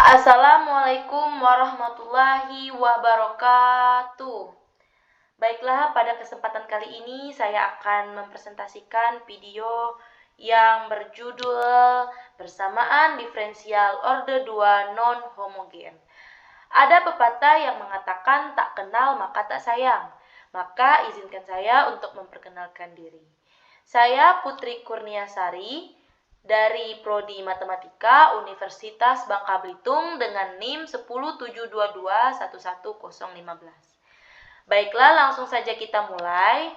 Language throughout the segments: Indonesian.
Assalamualaikum warahmatullahi wabarakatuh. Baiklah, pada kesempatan kali ini saya akan mempresentasikan video yang berjudul Persamaan Diferensial Orde 2 Non-Homogen. Ada pepatah yang mengatakan tak kenal maka tak sayang. Maka izinkan saya untuk memperkenalkan diri. Saya Putri Kurniasari dari Prodi Matematika Universitas Bangka Belitung dengan NIM 10722111015. Baiklah, langsung saja kita mulai.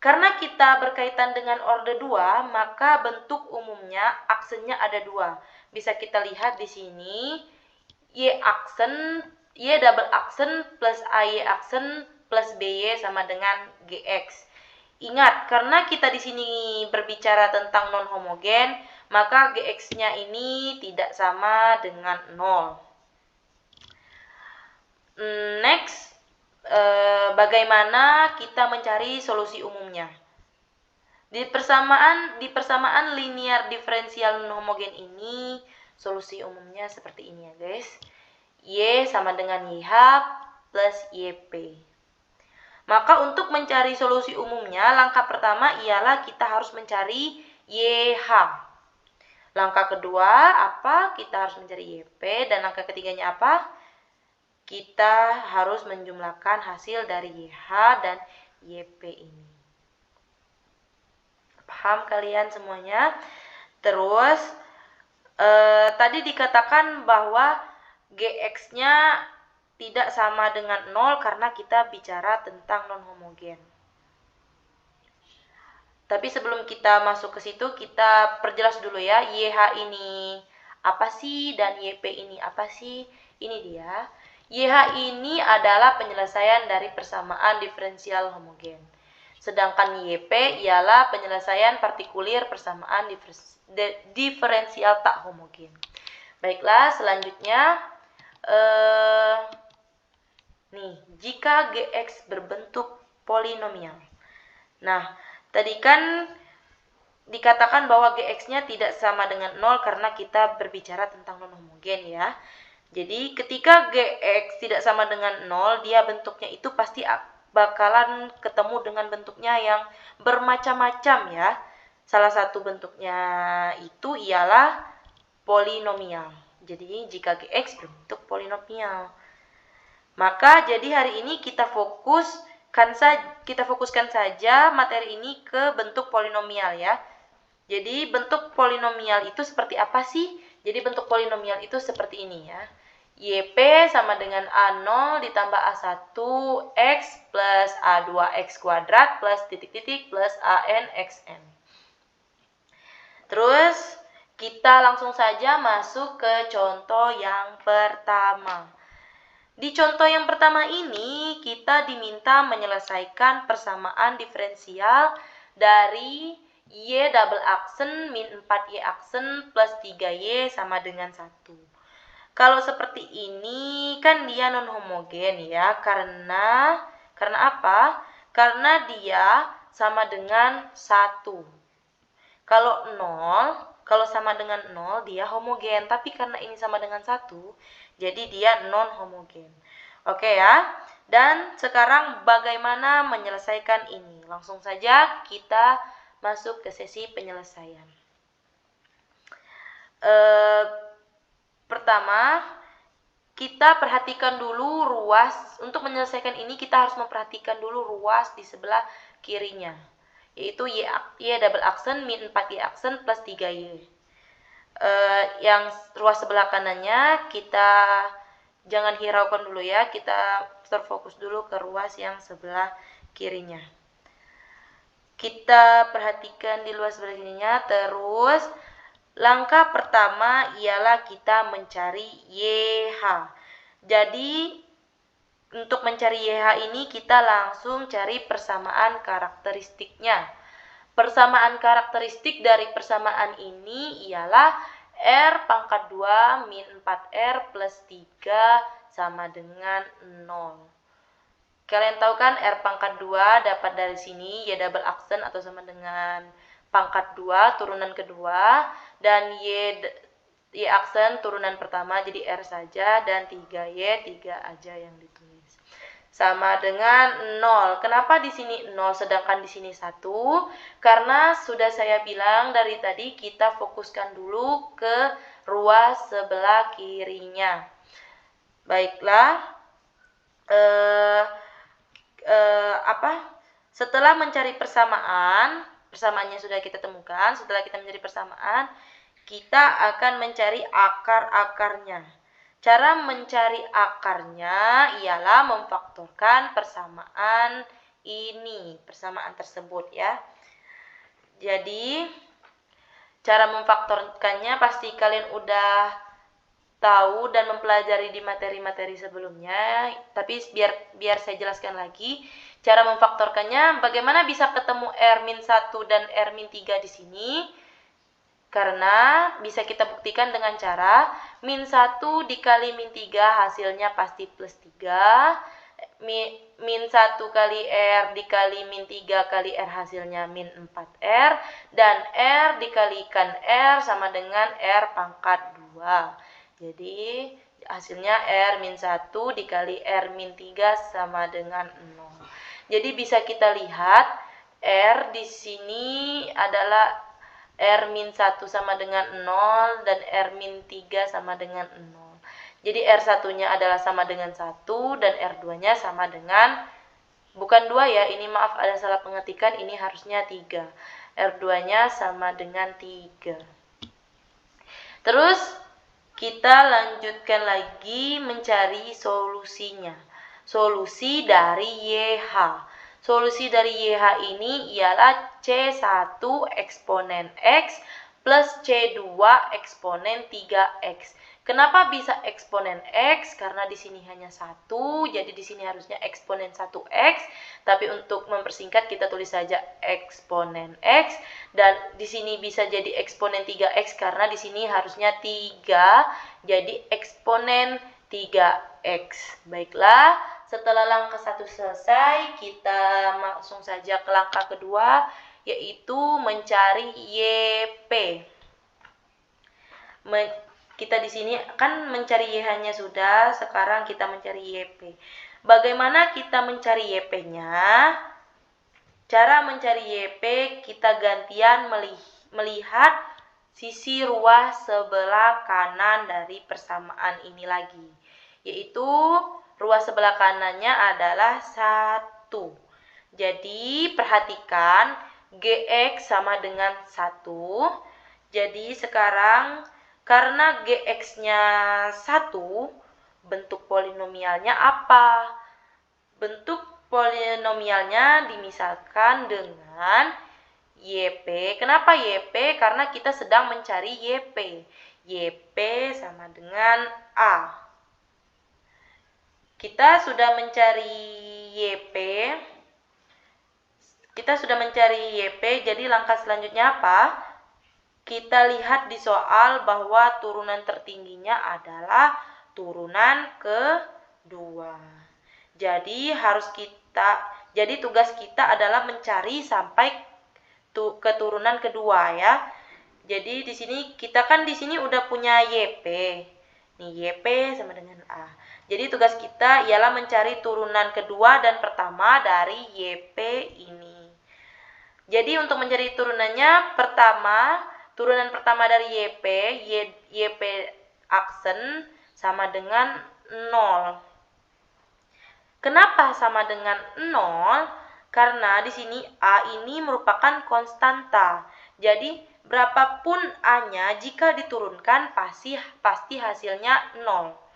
Karena kita berkaitan dengan orde 2, maka bentuk umumnya aksennya ada dua. Bisa kita lihat di sini, Y aksen, Y double aksen plus AY aksen plus BY sama dengan GX. Ingat, karena kita di sini berbicara tentang non-homogen, maka GX-nya ini tidak sama dengan 0. Next, bagaimana kita mencari solusi umumnya? Di persamaan linear diferensial non-homogen ini, solusi umumnya seperti ini ya guys. Y sama dengan YH plus YP. Maka untuk mencari solusi umumnya, langkah pertama ialah kita harus mencari YH. Langkah kedua apa? Kita harus mencari YP. Dan langkah ketiganya apa? Kita harus menjumlahkan hasil dari YH dan YP ini. Paham kalian semuanya? Terus, tadi dikatakan bahwa GX-nya tidak sama dengan 0 karena kita bicara tentang non-homogen. Tapi sebelum kita masuk ke situ, kita perjelas dulu ya, YH ini apa sih dan YP ini apa sih? Ini dia. YH ini adalah penyelesaian dari persamaan diferensial homogen. Sedangkan YP ialah penyelesaian partikulir persamaan diferensial tak homogen. Baiklah, selanjutnya nih, jika GX berbentuk polinomial. Nah, tadi kan dikatakan bahwa GX-nya tidak sama dengan 0 karena kita berbicara tentang non-homogen ya. Jadi ketika GX tidak sama dengan 0, dia bentuknya itu pasti bakalan ketemu dengan bentuknya yang bermacam-macam ya. Salah satu bentuknya itu ialah polinomial. Jadi jika GX berbentuk polinomial, maka jadi hari ini kita fokuskan saja materi ini ke bentuk polinomial ya. Jadi bentuk polinomial itu seperti apa sih? Jadi bentuk polinomial itu seperti ini ya. YP sama dengan A0 ditambah A1 X plus A2 X kuadrat plus titik-titik plus AN XN. Terus kita langsung saja masuk ke contoh yang pertama. Di contoh yang pertama ini kita diminta menyelesaikan persamaan diferensial dari Y double aksen min 4Y aksen plus 3Y sama dengan 1. Kalau seperti ini kan dia non-homogen ya, karena apa? Karena dia sama dengan 1. Kalau sama dengan 0 dia homogen, tapi karena ini sama dengan 1, jadi dia non-homogen. Oke ya. Dan sekarang bagaimana menyelesaikan ini? Langsung saja kita masuk ke sesi penyelesaian. Pertama, kita perhatikan dulu ruas. Untuk menyelesaikan ini kita harus memperhatikan dulu ruas di sebelah kirinya, yaitu Y double aksen min 4Y aksen plus 3Y. Yang ruas sebelah kanannya kita jangan hiraukan dulu ya, kita terfokus dulu ke ruas yang sebelah kirinya. Kita perhatikan di ruas sebelah kirinya. Terus langkah pertama ialah kita mencari YH. Jadi untuk mencari YH ini kita langsung cari persamaan karakteristiknya. Persamaan karakteristik dari persamaan ini ialah R pangkat 2 min 4R plus 3 sama dengan 0. Kalian tahu kan R pangkat 2 dapat dari sini Y double aksen atau sama dengan pangkat 2 turunan kedua, dan Y Y aksen turunan pertama jadi R saja, dan 3Y 3 aja yang ditulis. Sama dengan 0. Kenapa di sini 0 sedangkan di sini 1? Karena sudah saya bilang dari tadi kita fokuskan dulu ke ruas sebelah kirinya. Baiklah. Setelah mencari persamaannya sudah kita temukan. Setelah kita mencari persamaan, kita akan mencari akar-akarnya. Cara mencari akarnya ialah memfaktorkan persamaan ini, persamaan tersebut ya. Jadi, cara memfaktorkannya pasti kalian udah tahu dan mempelajari di materi-materi sebelumnya, tapi biar saya jelaskan lagi. Cara memfaktorkannya, bagaimana bisa ketemu R-1 dan R-3 di sini? Karena bisa kita buktikan dengan cara min 1 dikali min 3 hasilnya pasti plus 3. Min 1 kali R dikali min 3 kali R hasilnya min 4R. Dan R dikalikan R sama dengan R pangkat 2. Jadi hasilnya R min 1 dikali R min 3 sama dengan 0. Jadi bisa kita lihat R di sini adalah R-1 sama dengan 0 dan R-3 sama dengan 0. Jadi R1-nya adalah sama dengan 1 dan R2-nya sama dengan, bukan 2 ya, ini maaf ada salah pengetikan, ini harusnya 3. R2-nya sama dengan 3. Terus kita lanjutkan lagi mencari solusinya. Solusi dari YH. Solusi dari YH ini ialah C1 eksponen X plus C2 eksponen 3X. Kenapa bisa eksponen X? Karena di sini hanya 1, jadi di sini harusnya eksponen 1X. Tapi untuk mempersingkat kita tulis saja eksponen X. Dan di sini bisa jadi eksponen 3X karena di sini harusnya 3, jadi eksponen 3X. Baiklah. Setelah langkah 1 selesai, kita langsung saja ke langkah kedua, yaitu mencari YP. Kita di sini kan mencari YH-nya sudah, sekarang kita mencari YP. Bagaimana kita mencari YP-nya? Cara mencari YP, kita gantian melihat sisi ruas sebelah kanan dari persamaan ini lagi, yaitu ruas sebelah kanannya adalah 1. Jadi, perhatikan GX sama dengan 1. Jadi, sekarang karena GX-nya 1, bentuk polinomialnya apa? Bentuk polinomialnya dimisalkan dengan YP. Kenapa YP? Karena kita sedang mencari YP. YP sama dengan A. Kita sudah mencari YP. Jadi langkah selanjutnya apa? Kita lihat di soal bahwa turunan tertingginya adalah turunan kedua. Jadi tugas kita adalah mencari sampai ke turunan kedua ya. Jadi di sini kita kan di sini udah punya YP. Nih YP sama dengan A. Jadi tugas kita ialah mencari turunan kedua dan pertama dari YP ini. Jadi untuk mencari turunannya, turunan pertama dari YP aksen sama dengan 0. Kenapa sama dengan 0? Karena di sini A ini merupakan konstanta. Jadi berapapun A-nya jika diturunkan pasti hasilnya 0.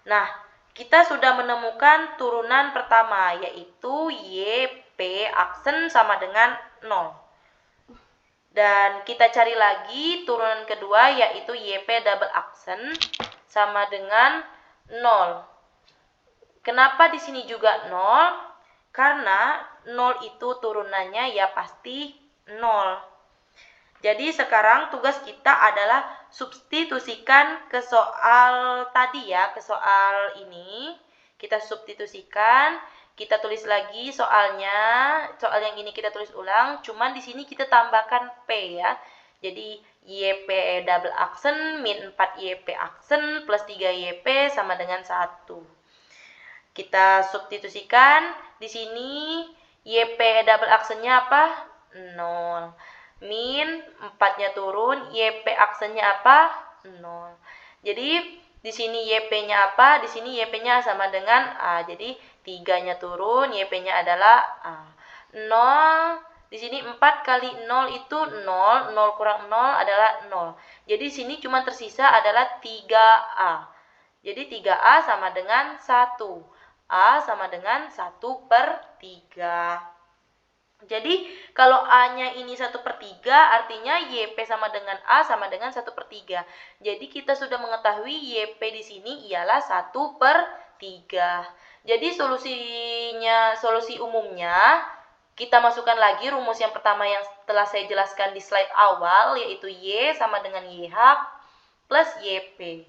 Nah, kita sudah menemukan turunan pertama, yaitu YP aksen sama dengan 0. Dan kita cari lagi turunan kedua, yaitu YP double aksen sama dengan 0. Kenapa di sini juga 0? Karena 0 itu turunannya ya pasti 0. Jadi sekarang tugas kita adalah substitusikan ke soal tadi ya, ke soal ini. Kita substitusikan, kita tulis lagi soalnya. Soal yang ini kita tulis ulang, cuman di sini kita tambahkan P ya. Jadi YP double aksen min 4 YP aksen plus 3 YP sama dengan 1. Kita substitusikan. Di sini YP double aksennya apa? 0. Min 4-nya turun, YP aksennya apa? 0. Jadi di sini YP-nya apa? Di sini YP-nya sama dengan A. Jadi 3-nya turun, YP-nya adalah A. 0. Di sini 4 kali 0 itu 0, 0 kurang 0 adalah 0. Jadi di sini cuma tersisa adalah 3A. Jadi 3A sama dengan 1. A sama dengan 1/3. Jadi kalau A-nya ini 1/3, artinya YP sama dengan A sama dengan 1/3. Jadi kita sudah mengetahui YP di sini ialah 1/3. Jadi solusi umumnya, kita masukkan lagi rumus yang pertama yang telah saya jelaskan di slide awal, yaitu Y sama dengan YH plus YP.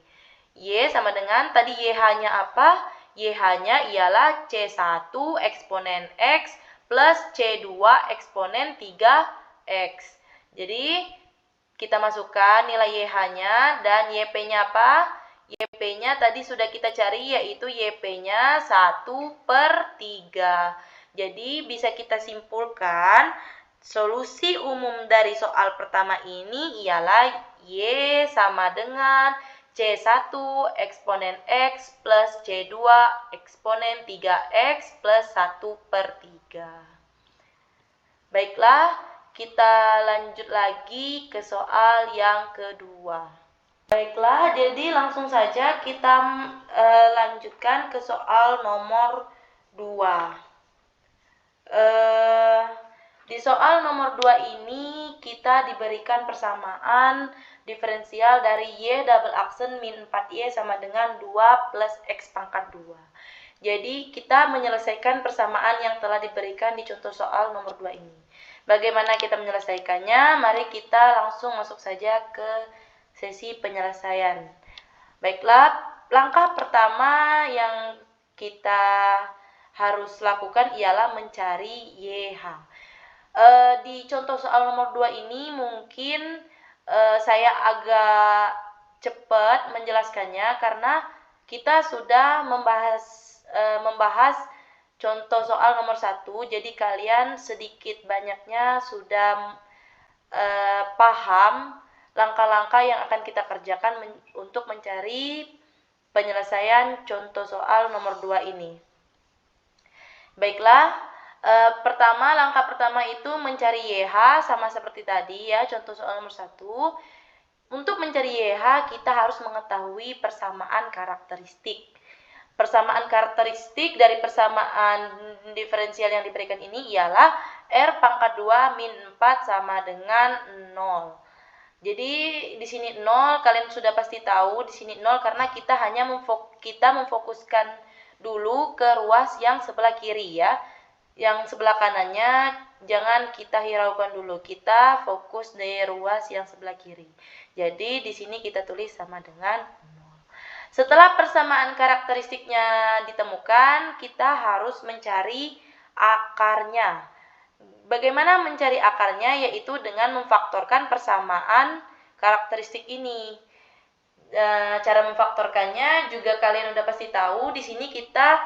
Y sama dengan, tadi YH-nya apa? YH-nya ialah C1 eksponen X plus C2 eksponen 3X. Jadi, kita masukkan nilai YH-nya dan YP-nya apa? YP-nya tadi sudah kita cari, yaitu YP-nya 1/3. Jadi, bisa kita simpulkan, solusi umum dari soal pertama ini ialah Y sama dengan C1 eksponen X plus C2 eksponen 3X plus 1/3. Baiklah, kita lanjut lagi ke soal yang kedua. Baiklah, jadi langsung saja kita lanjutkan ke soal nomor 2. Di soal nomor 2 ini kita diberikan persamaan diferensial dari Y double aksen min 4Y sama dengan 2 plus X pangkat 2. Jadi kita menyelesaikan persamaan yang telah diberikan di contoh soal nomor 2 ini. Bagaimana kita menyelesaikannya? Mari kita langsung masuk saja ke sesi penyelesaian. Baiklah, langkah pertama yang kita harus lakukan ialah mencari YH. Di contoh soal nomor 2 ini mungkin saya agak cepat menjelaskannya karena kita sudah membahas contoh soal nomor 1, jadi kalian sedikit banyaknya sudah paham langkah-langkah yang akan kita kerjakan untuk mencari penyelesaian contoh soal nomor 2 ini. Baiklah, langkah pertama itu mencari YH sama seperti tadi ya, contoh soal nomor 1. Untuk mencari YH kita harus mengetahui persamaan karakteristik. Persamaan karakteristik dari persamaan diferensial yang diberikan ini ialah R pangkat 2 min 4 sama dengan 0. Jadi di sini 0, kalian sudah pasti tahu di sini 0 karena kita hanya memfokuskan dulu ke ruas yang sebelah kiri ya. Yang sebelah kanannya jangan kita hiraukan dulu. Kita fokus di ruas yang sebelah kiri. Jadi di sini kita tulis sama dengan 0. Setelah persamaan karakteristiknya ditemukan, kita harus mencari akarnya. Bagaimana mencari akarnya? Yaitu dengan memfaktorkan persamaan karakteristik ini. Cara memfaktorkannya juga kalian udah pasti tahu. Di sini kita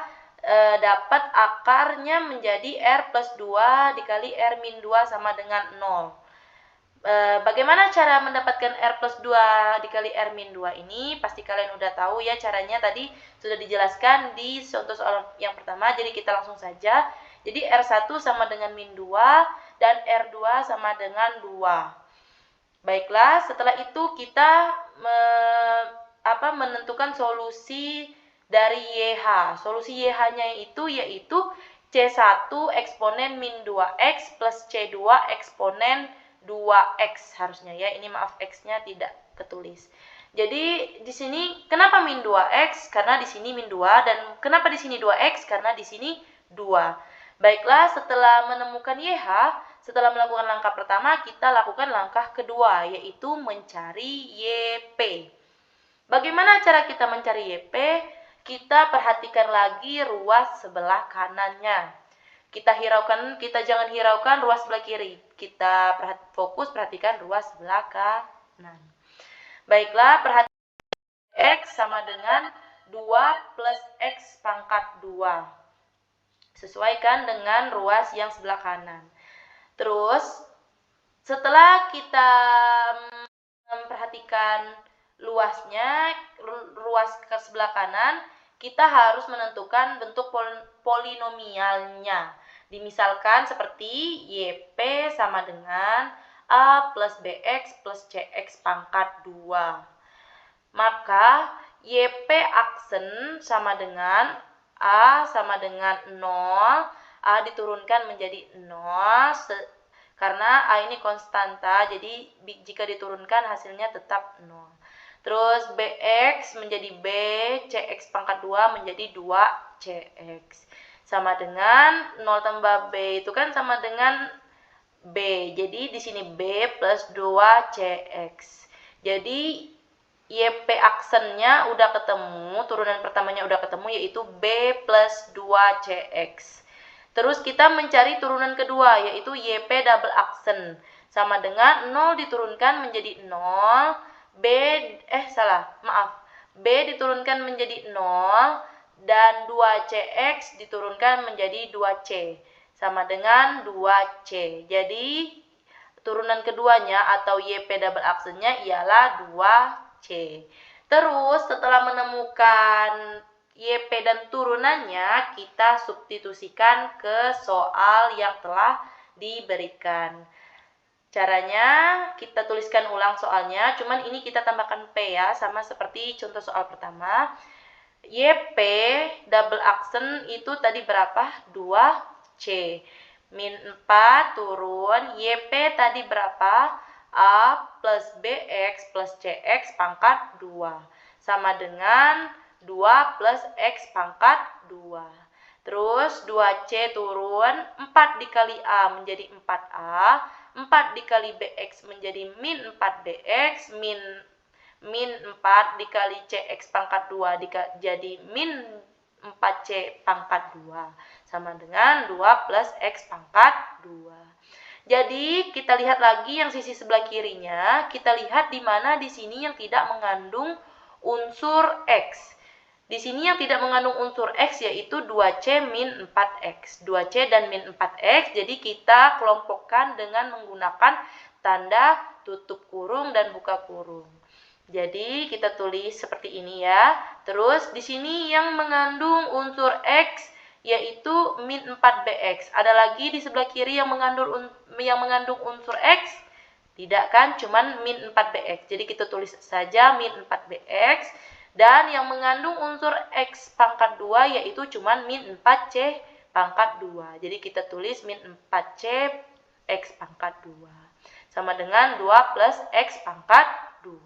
dapat akarnya menjadi R plus 2 dikali R min 2 sama dengan 0. Bagaimana cara mendapatkan R plus 2 dikali R min 2 ini? Pasti kalian udah tahu ya caranya, tadi sudah dijelaskan di contoh soal yang pertama. Jadi kita langsung saja. Jadi R1 sama dengan min 2 dan R2 sama dengan 2. Baiklah, setelah itu kita menentukan solusi dari YH. Solusi YH-nya yaitu C1 eksponen min 2X plus C2 eksponen 2X harusnya ya. Ini maaf, X-nya tidak ketulis. Jadi di sini kenapa min 2X? Karena di sini min 2, dan kenapa di sini 2X? Karena di sini 2. Baiklah, setelah menemukan YH, setelah melakukan langkah pertama, kita lakukan langkah kedua, yaitu mencari YP. Bagaimana cara kita mencari YP? Kita perhatikan lagi ruas sebelah kanannya. Kita jangan hiraukan ruas sebelah kiri. Kita perhatikan ruas sebelah Nah, baiklah, perhatikan X sama dengan 2 plus X pangkat 2. Sesuaikan dengan ruas yang sebelah kanan. Terus, setelah kita memperhatikan luasnya, ruas ke sebelah kanan, kita harus menentukan bentuk polinomialnya. Dimisalkan seperti YP sama dengan A plus BX plus CX pangkat 2. Maka YP aksen sama dengan A sama dengan 0, A diturunkan menjadi 0, karena A ini konstanta, jadi jika diturunkan hasilnya tetap 0. Terus BX menjadi B, CX pangkat 2 menjadi 2CX. Sama dengan 0 tambah B itu kan sama dengan B. Jadi di sini B plus 2CX. Jadi YP aksennya udah ketemu, turunan pertamanya udah ketemu, yaitu B plus 2CX. Terus kita mencari turunan kedua, yaitu YP double aksen. Sama dengan 0 diturunkan menjadi 0, B diturunkan menjadi 0, dan 2CX diturunkan menjadi 2C. Sama dengan 2C. Jadi, turunan keduanya atau YP double aksennya ialah 2C. Terus, setelah menemukan YP dan turunannya, kita substitusikan ke soal yang telah diberikan. Caranya, kita tuliskan ulang soalnya, cuman ini kita tambahkan P ya, sama seperti contoh soal pertama. YP double aksen itu tadi berapa? 2C. Min 4 turun, YP tadi berapa? A plus BX plus CX pangkat 2. Sama dengan 2 plus X pangkat 2. Terus 2C turun, 4 dikali A menjadi 4A, 4 dikali BX menjadi min 4BX, min 4 dikali CX pangkat 2 jadi min 4C pangkat 2. Sama dengan 2 plus X pangkat 2. Jadi kita lihat lagi yang sisi sebelah kirinya, kita lihat di mana di sini yang tidak mengandung unsur X. Di sini yang tidak mengandung unsur X yaitu 2C min 4X. 2C dan min 4X, jadi kita kelompokkan dengan menggunakan tanda tutup kurung dan buka kurung. Jadi kita tulis seperti ini ya. Terus di sini yang mengandung unsur X yaitu min 4BX. Ada lagi di sebelah kiri yang mengandung unsur X? Tidak kan, cuman min 4BX. Jadi kita tulis saja min 4BX. Dan yang mengandung unsur X pangkat 2 yaitu cuman min 4C pangkat 2. Jadi kita tulis min 4C X pangkat 2. Sama dengan 2 plus X pangkat 2.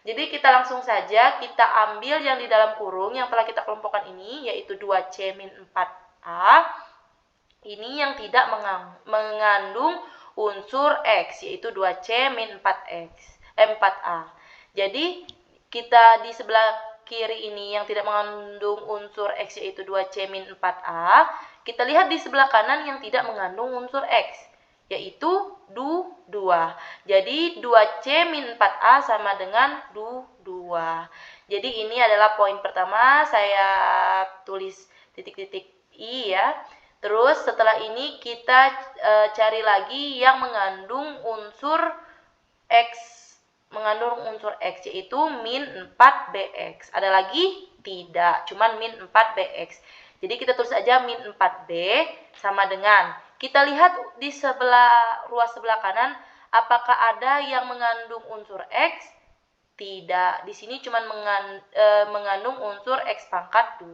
Jadi kita langsung saja kita ambil yang di dalam kurung yang telah kita kelompokkan ini, yaitu 2C min 4A. Ini yang tidak mengandung unsur X, yaitu 2C min 4A. Jadi kita di sebelah kiri ini yang tidak mengandung unsur X, yaitu 2C min 4A. Kita lihat di sebelah kanan yang tidak mengandung unsur X, yaitu 2. Jadi 2C min 4A sama dengan 2. Jadi ini adalah poin pertama, saya tulis titik-titik I ya. Terus setelah ini kita cari lagi yang mengandung unsur X, yaitu min 4BX. Ada lagi? Tidak, cuman min 4BX. Jadi kita tulis aja min 4B sama dengan, kita lihat di ruas sebelah kanan, apakah ada yang mengandung unsur X? Tidak. Di sini cuma mengandung unsur X pangkat 2.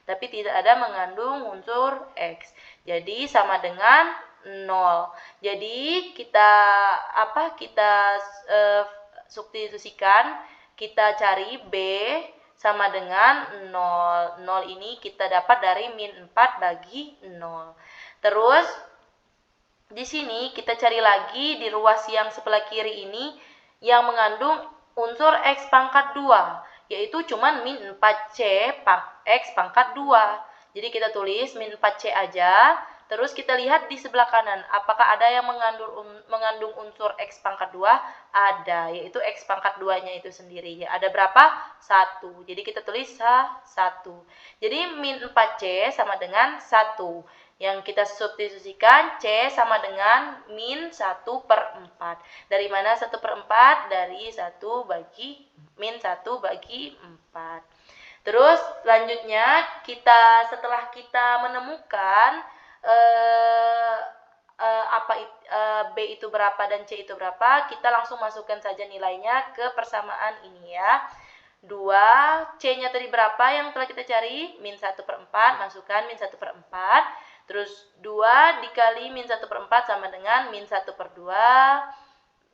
Tapi tidak ada mengandung unsur X. Jadi sama dengan 0. Jadi kita substitusikan, kita cari B sama dengan 0. 0 ini kita dapat dari min 4 bagi 0. Terus di sini kita cari lagi di ruas yang sebelah kiri ini yang mengandung unsur X pangkat 2, yaitu cuman min 4C X pangkat 2. Jadi kita tulis min 4C aja Terus kita lihat di sebelah kanan, apakah ada yang mengandung unsur X pangkat 2? Ada, yaitu X pangkat 2-nya itu sendiri. Ya, ada berapa? 1. Jadi kita tulis 1. Jadi min 4C sama dengan 1. Yang kita substitusikan, C sama dengan min 1/4. Dari mana 1/4? Dari 1 bagi min 1 bagi 4. Terus selanjutnya setelah kita menemukan B itu berapa dan C itu berapa, kita langsung masukkan saja nilainya ke persamaan ini ya. 2, C-nya tadi berapa yang telah kita cari? Min 1/4, masukkan min 1/4. Terus 2 dikali min 1/4 sama dengan min 1/2.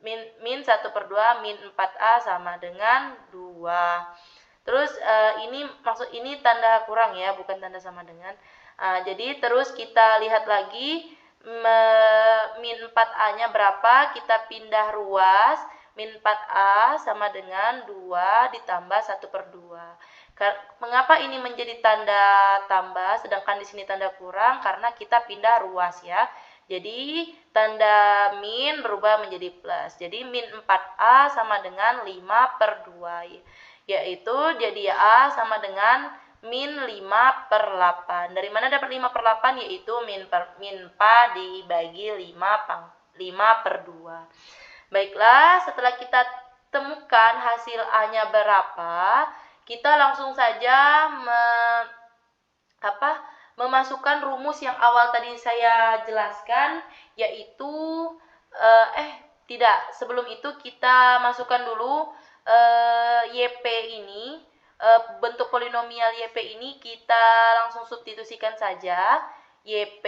Min 1/2 min 4A sama dengan 2. Terus ini tanda kurang ya, bukan tanda sama dengan. Jadi terus kita lihat lagi min 4A-nya berapa, kita pindah ruas. Min 4A sama dengan 2 ditambah 1/2. Mengapa ini menjadi tanda tambah sedangkan di sini tanda kurang? Karena kita pindah ruas ya. Jadi tanda min berubah menjadi plus. Jadi min 4A sama dengan 5/2. Yaitu jadi A sama dengan min 5/8. Dari mana dapat 5/8? Yaitu min 4 dibagi 5/2. Baiklah, setelah kita temukan hasil A-nya berapa, kita langsung saja memasukkan rumus yang awal tadi saya jelaskan, yaitu sebelum itu kita masukkan dulu YP ini, bentuk polinomial YP ini kita langsung substitusikan saja. YP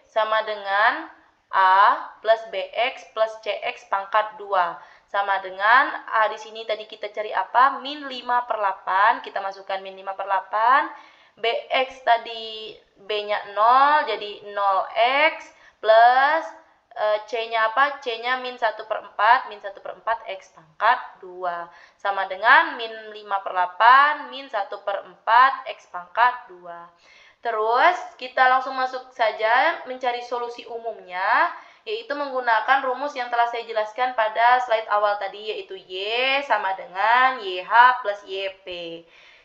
sama dengan A plus BX plus CX pangkat 2 sama dengan A di sini tadi kita cari apa? Min 5/8, kita masukkan min 5/8. BX tadi B-nya 0, jadi 0X plus C-nya apa? C-nya min 1/4, min 1/4 X pangkat 2. Sama dengan min 5/8, min 1/4 X pangkat 2. Terus, kita langsung masuk saja mencari solusi umumnya, yaitu menggunakan rumus yang telah saya jelaskan pada slide awal tadi, yaitu Y sama dengan YH plus YP.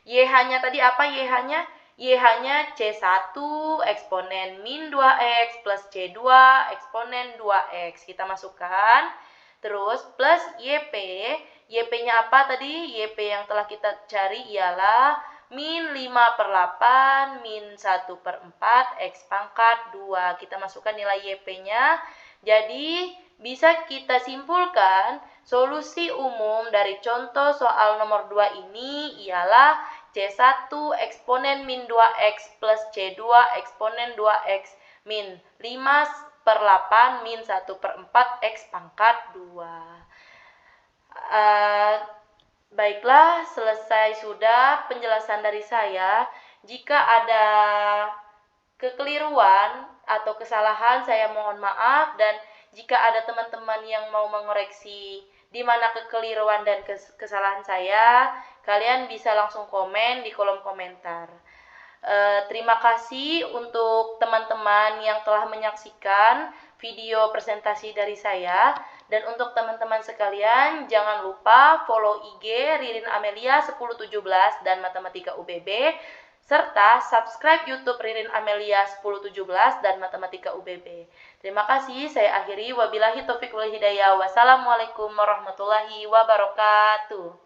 YH-nya tadi apa YH-nya? YH-nya C1 eksponen min 2X plus C2 eksponen 2X. Kita masukkan. Terus plus YP. YP-nya apa tadi? YP yang telah kita cari ialah min 5/8 min 1/4 X pangkat 2. Kita masukkan nilai YP-nya. Jadi, bisa kita simpulkan solusi umum dari contoh soal nomor 2 ini ialah C1 eksponen min 2X plus C2 eksponen 2X min 5/8 min 1/4 X pangkat 2. Baiklah, selesai sudah penjelasan dari saya. Jika ada kekeliruan atau kesalahan, saya mohon maaf. Dan jika ada teman-teman yang mau mengoreksi di mana kekeliruan dan kesalahan saya, kalian bisa langsung komen di kolom komentar. Terima kasih untuk teman-teman yang telah menyaksikan video presentasi dari saya. Dan untuk teman-teman sekalian, jangan lupa follow IG Ririn Amelia 1017 dan Matematika UBB, serta subscribe YouTube Ririn Amelia 1017 dan Matematika UBB. Terima kasih, saya akhiri. Wabillahi taufiq wal hidayah. Wassalamualaikum warahmatullahi wabarakatuh.